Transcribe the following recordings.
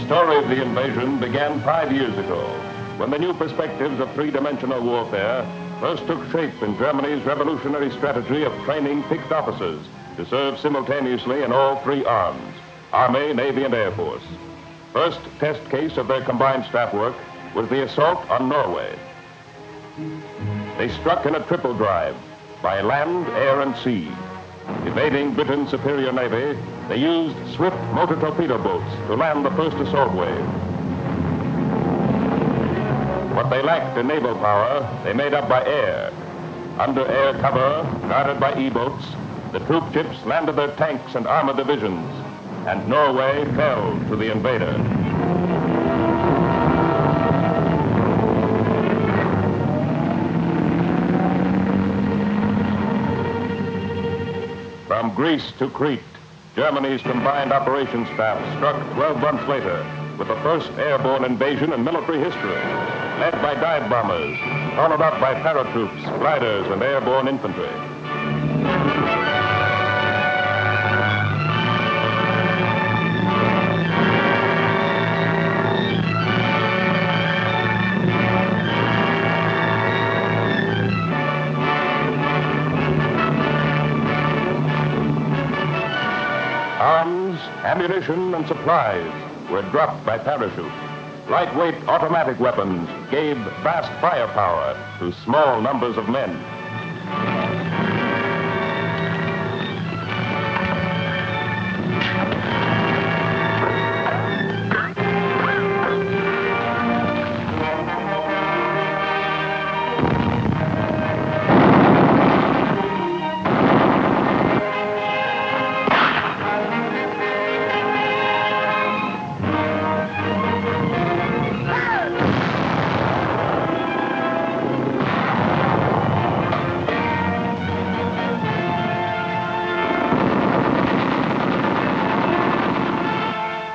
story of the invasion began 5 years ago, when the new perspectives of three-dimensional warfare first took shape in Germany's revolutionary strategy of training picked officers to serve simultaneously in all three arms, Army, Navy, and Air Force. First test case of their combined staff work was the assault on Norway. They struck in a triple drive by land, air, and sea. Evading Britain's superior navy, they used swift motor torpedo boats to land the first assault wave. What they lacked in naval power, they made up by air. Under air cover, guarded by E-boats, the troop ships landed their tanks and armored divisions, and Norway fell to the invader. From Greece to Crete, Germany's combined operations staff struck 12 months later with the first airborne invasion in military history, led by dive bombers, followed up by paratroops, gliders, and airborne infantry. Arms, ammunition, and supplies were dropped by parachute. Lightweight automatic weapons gave vast firepower to small numbers of men.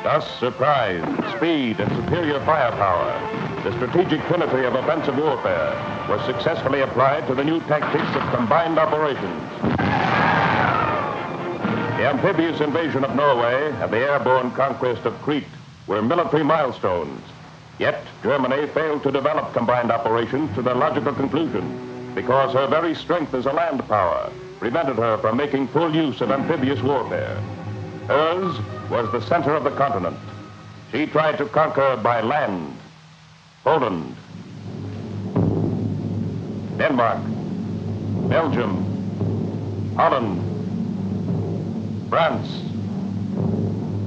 Thus, surprise, speed, and superior firepower, the strategic trinity of offensive warfare, was successfully applied to the new tactics of combined operations. The amphibious invasion of Norway and the airborne conquest of Crete were military milestones. Yet, Germany failed to develop combined operations to their logical conclusion because her very strength as a land power prevented her from making full use of amphibious warfare. Hers was the center of the continent. She tried to conquer by land Poland, Denmark, Belgium, Holland, France,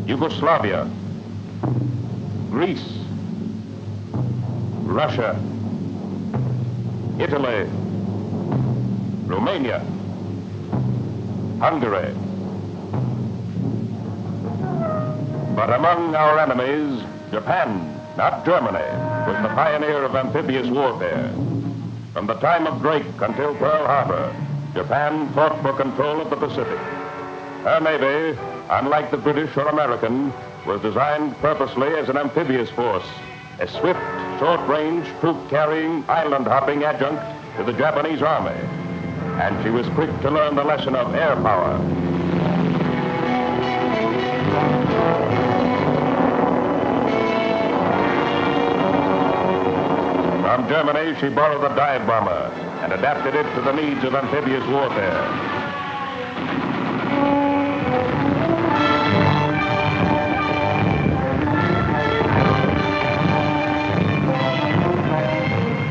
Yugoslavia, Greece, Russia, Italy, Romania, Hungary. But among our enemies, Japan, not Germany, was the pioneer of amphibious warfare. From the time of Drake until Pearl Harbor, Japan fought for control of the Pacific. Her navy, unlike the British or American, was designed purposely as an amphibious force, a swift, short-range, troop-carrying, island-hopping adjunct to the Japanese army. And she was quick to learn the lesson of air power. From Germany, she borrowed the dive bomber and adapted it to the needs of amphibious warfare.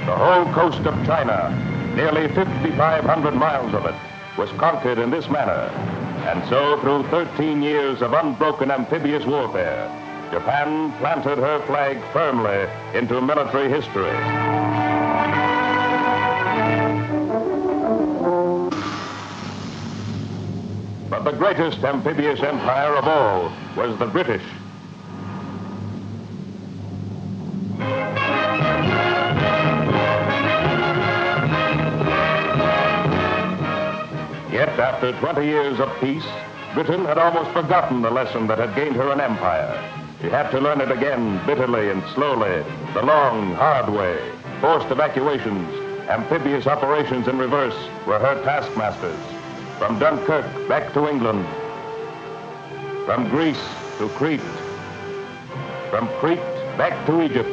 The whole coast of China, nearly 5,500 miles of it, was conquered in this manner. And so, through 13 years of unbroken amphibious warfare, Japan planted her flag firmly into military history. But the greatest amphibious empire of all was the British. Yet, after 20 years of peace, Britain had almost forgotten the lesson that had gained her an empire. She had to learn it again bitterly and slowly, the long, hard way. Forced evacuations, amphibious operations in reverse were her taskmasters. From Dunkirk back to England, from Greece to Crete, from Crete back to Egypt.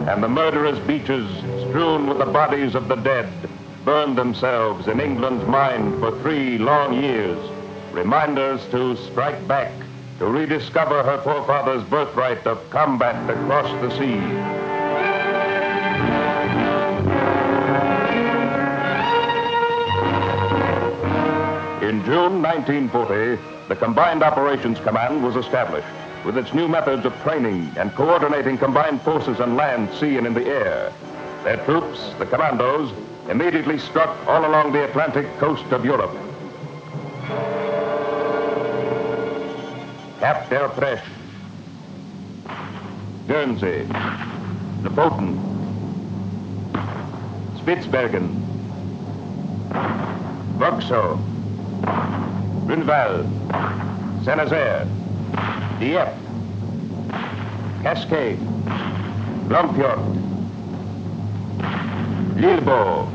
And the murderous beaches, strewn with the bodies of the dead, burned themselves in England's mind for 3 long years. Reminders to strike back, to rediscover her forefathers' birthright of combat across the sea. In June 1940, the Combined Operations Command was established with its new methods of training and coordinating combined forces on land, sea, and in the air. Their troops, the commandos, immediately struck all along the Atlantic coast of Europe. Cap d'Erpreche, Guernsey, Lofoten, Spitsbergen, Vauxhall, Grunwald, Saint-Nazaire, Dieppe, Cascade, Longfjord, Lillebo.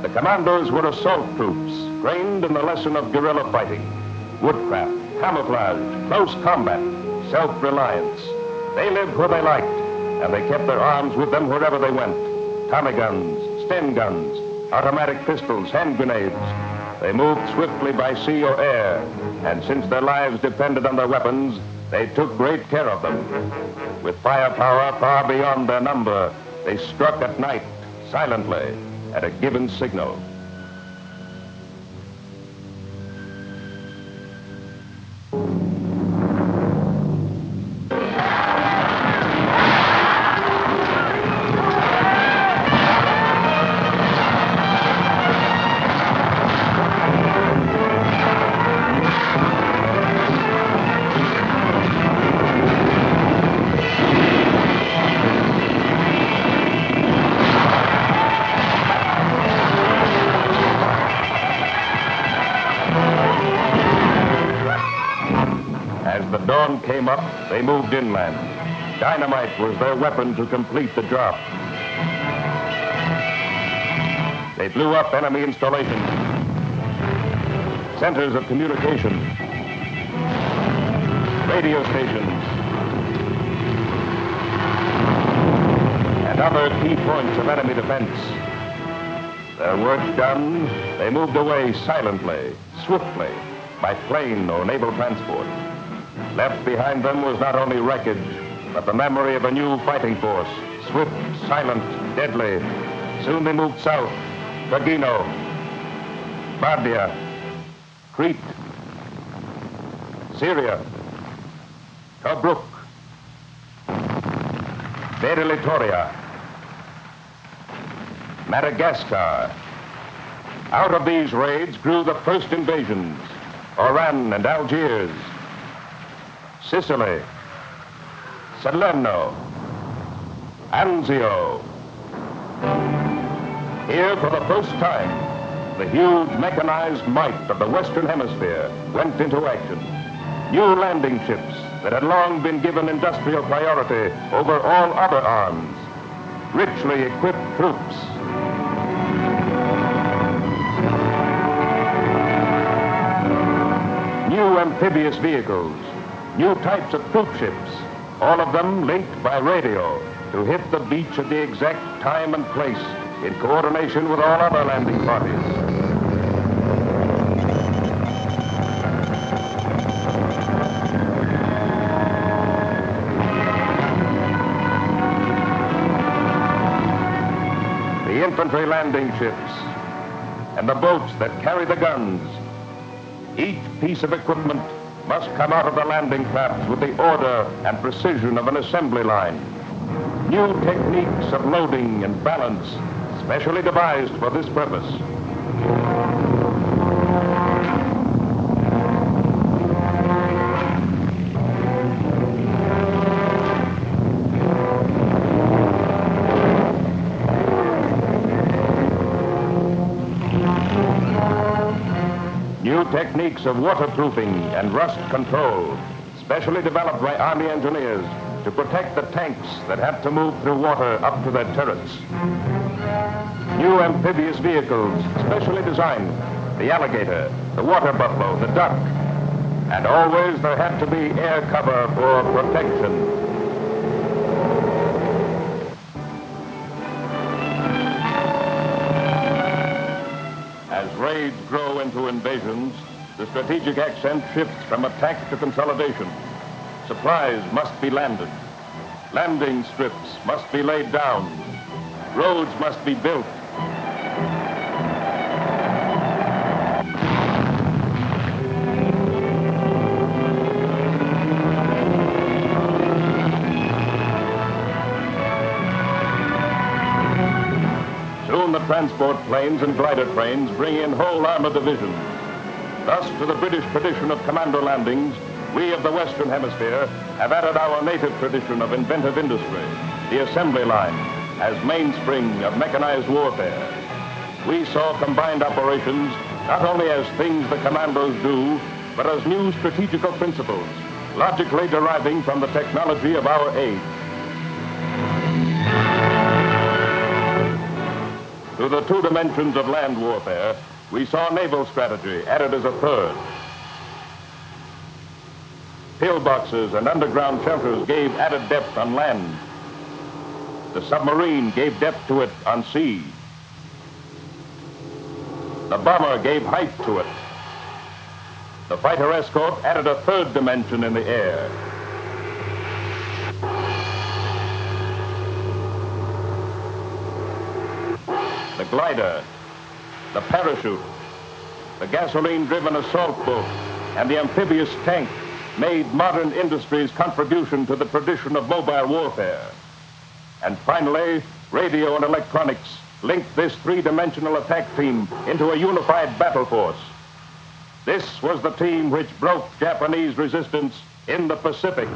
The commandos were assault troops, trained in the lesson of guerrilla fighting, woodcraft, camouflage, close combat, self-reliance. They lived where they liked, and they kept their arms with them wherever they went. Tommy guns, Sten guns, automatic pistols, hand grenades. They moved swiftly by sea or air, and since their lives depended on their weapons, they took great care of them. With firepower far beyond their number, they struck at night, silently, at a given signal. As the dawn came up, they moved inland. Dynamite was their weapon to complete the job. They blew up enemy installations, centers of communication, radio stations, and other key points of enemy defense. Their work done, they moved away silently, swiftly, by plane or naval transport. Left behind them was not only wreckage, but the memory of a new fighting force, swift, silent, deadly. Soon they moved south, Tragino, Bardia, Crete, Syria, Tobruk, Beri Litoria, Madagascar. Out of these raids grew the first invasions, Oran and Algiers, Sicily, Salerno, Anzio. Here, for the first time, the huge mechanized might of the Western Hemisphere went into action. New landing ships that had long been given industrial priority over all other arms. Richly equipped troops. New amphibious vehicles. New types of troop ships, all of them linked by radio to hit the beach at the exact time and place in coordination with all other landing parties. The infantry landing ships and the boats that carry the guns, each piece of equipment must come out of the landing crafts with the order and precision of an assembly line. New techniques of loading and balance, specially devised for this purpose. New techniques of waterproofing and rust control, specially developed by Army engineers to protect the tanks that have to move through water up to their turrets. New amphibious vehicles, specially designed, the alligator, the water buffalo, the duck. And always there had to be air cover for protection. As raids grow into invasions, the strategic accent shifts from attack to consolidation. Supplies must be landed. Landing strips must be laid down. Roads must be built. Soon the transport planes and glider trains bring in whole armor divisions. Thus, to the British tradition of commando landings, we of the Western Hemisphere have added our native tradition of inventive industry, the assembly line, as mainspring of mechanized warfare. We saw combined operations not only as things the commandos do, but as new strategical principles, logically deriving from the technology of our age. To the two dimensions of land warfare, we saw naval strategy added as a third. Pillboxes and underground shelters gave added depth on land. The submarine gave depth to it on sea. The bomber gave height to it. The fighter escort added a third dimension in the air. The glider, the parachute, the gasoline-driven assault boat, and the amphibious tank made modern industry's contribution to the tradition of mobile warfare. And finally, radio and electronics linked this three-dimensional attack team into a unified battle force. This was the team which broke Japanese resistance in the Pacific.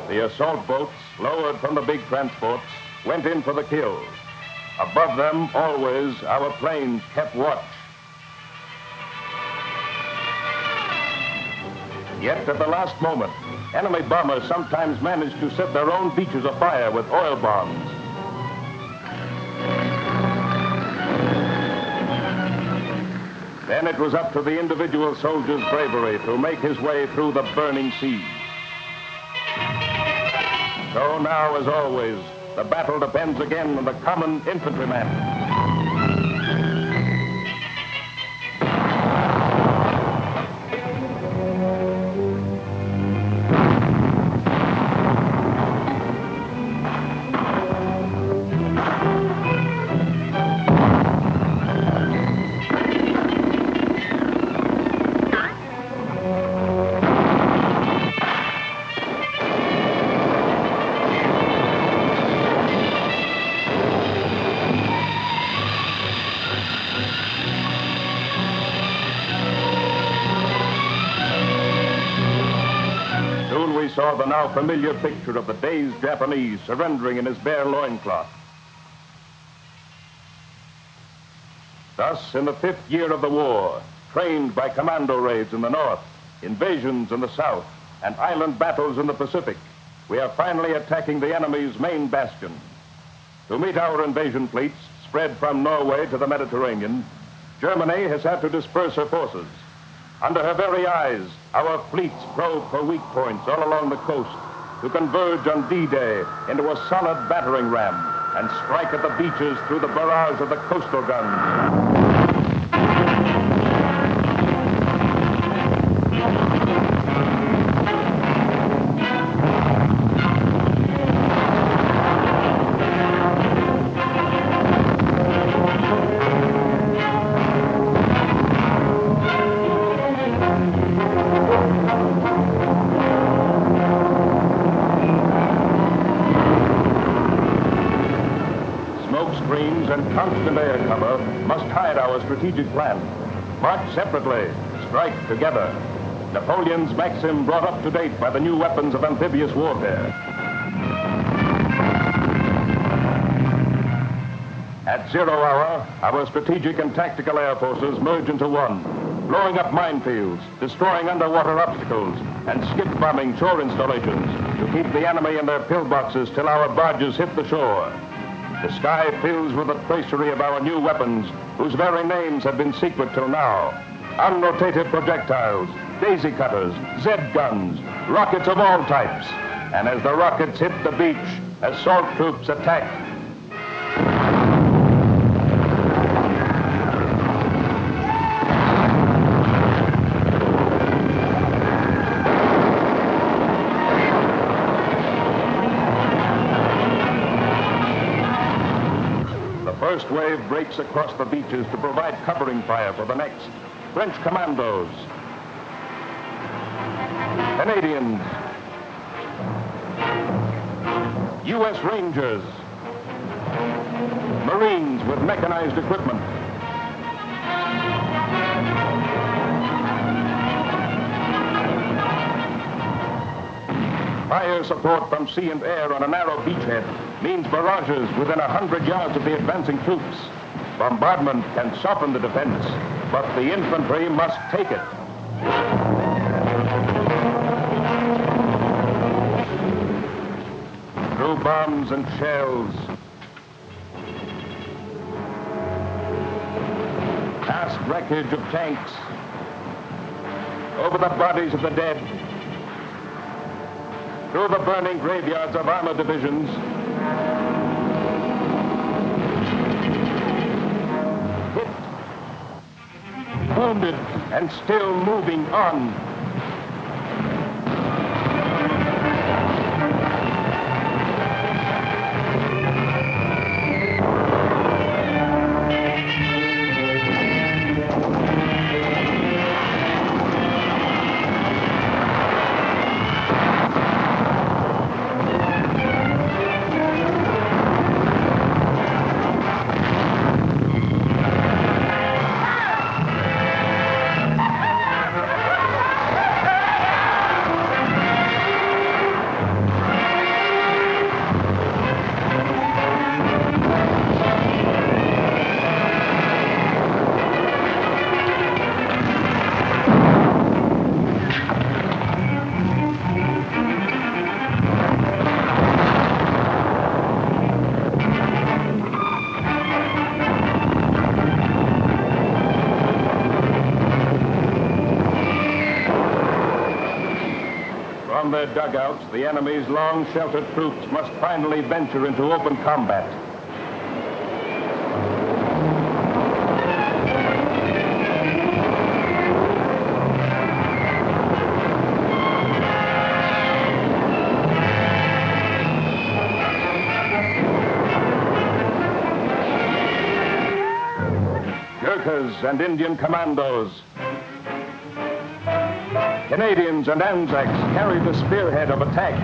The assault boats, lowered from the big transports, went in for the kill. Above them, always, our planes kept watch. Yet at the last moment, enemy bombers sometimes managed to set their own beaches afire with oil bombs. Then it was up to the individual soldier's bravery to make his way through the burning sea. So now, as always, the battle depends again on the common infantryman. We saw the now familiar picture of the dazed Japanese surrendering in his bare loincloth. Thus, in the 5th year of the war, trained by commando raids in the north, invasions in the south, and island battles in the Pacific, we are finally attacking the enemy's main bastion. To meet our invasion fleets, spread from Norway to the Mediterranean, Germany has had to disperse her forces. Under her very eyes, our fleets probe for weak points all along the coast to converge on D-Day into a solid battering ram and strike at the beaches through the barrage of the coastal guns. Screens and constant air cover strategic plan. March separately, strike together. Napoleon's maxim brought up to date by the new weapons of amphibious warfare. At 0 hour, our strategic and tactical air forces merge into one, blowing up minefields, destroying underwater obstacles, and skip bombing shore installations to keep the enemy in their pillboxes till our barges hit the shore. The sky fills with the tracery of our new weapons, whose very names have been secret till now. Unrotative projectiles, daisy cutters, Z-guns, rockets of all types. And as the rockets hit the beach, assault troops attack. The first wave breaks across the beaches to provide covering fire for the next. French commandos, Canadians, U.S. Rangers, Marines with mechanized equipment. Fire support from sea and air on a narrow beachhead means barrages within 100 yards of the advancing troops. Bombardment can soften the defense, but the infantry must take it. Through bombs and shells, past wreckage of tanks, over the bodies of the dead, through the burning graveyards of armored divisions, hit, wounded, and still moving on. From their dugouts, the enemy's long-sheltered troops must finally venture into open combat. Gurkhas and Indian commandos, Canadians and Anzacs carry the spearhead of attack.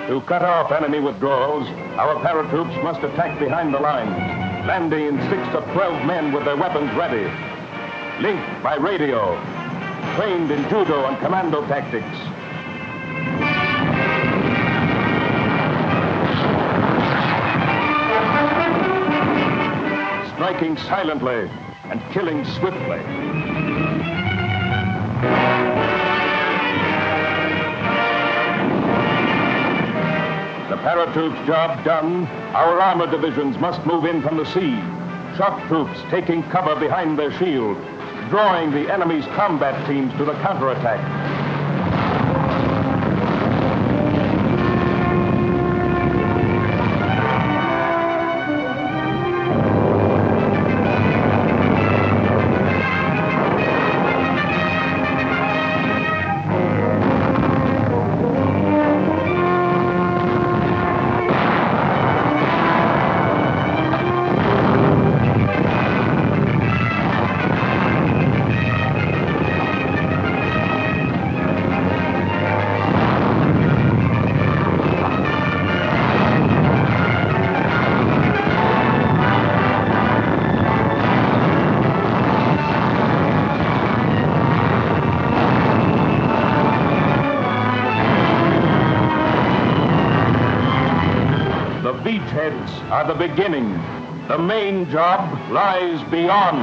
To cut off enemy withdrawals, our paratroops must attack behind the lines, landing in 6 to 12 men with their weapons ready. Linked by radio, trained in judo and commando tactics. Striking silently and killing swiftly. The paratroops' job done, our armored divisions must move in from the sea. Shock troops taking cover behind their shield, drawing the enemy's combat teams to the counterattack. are the beginning. The main job lies beyond.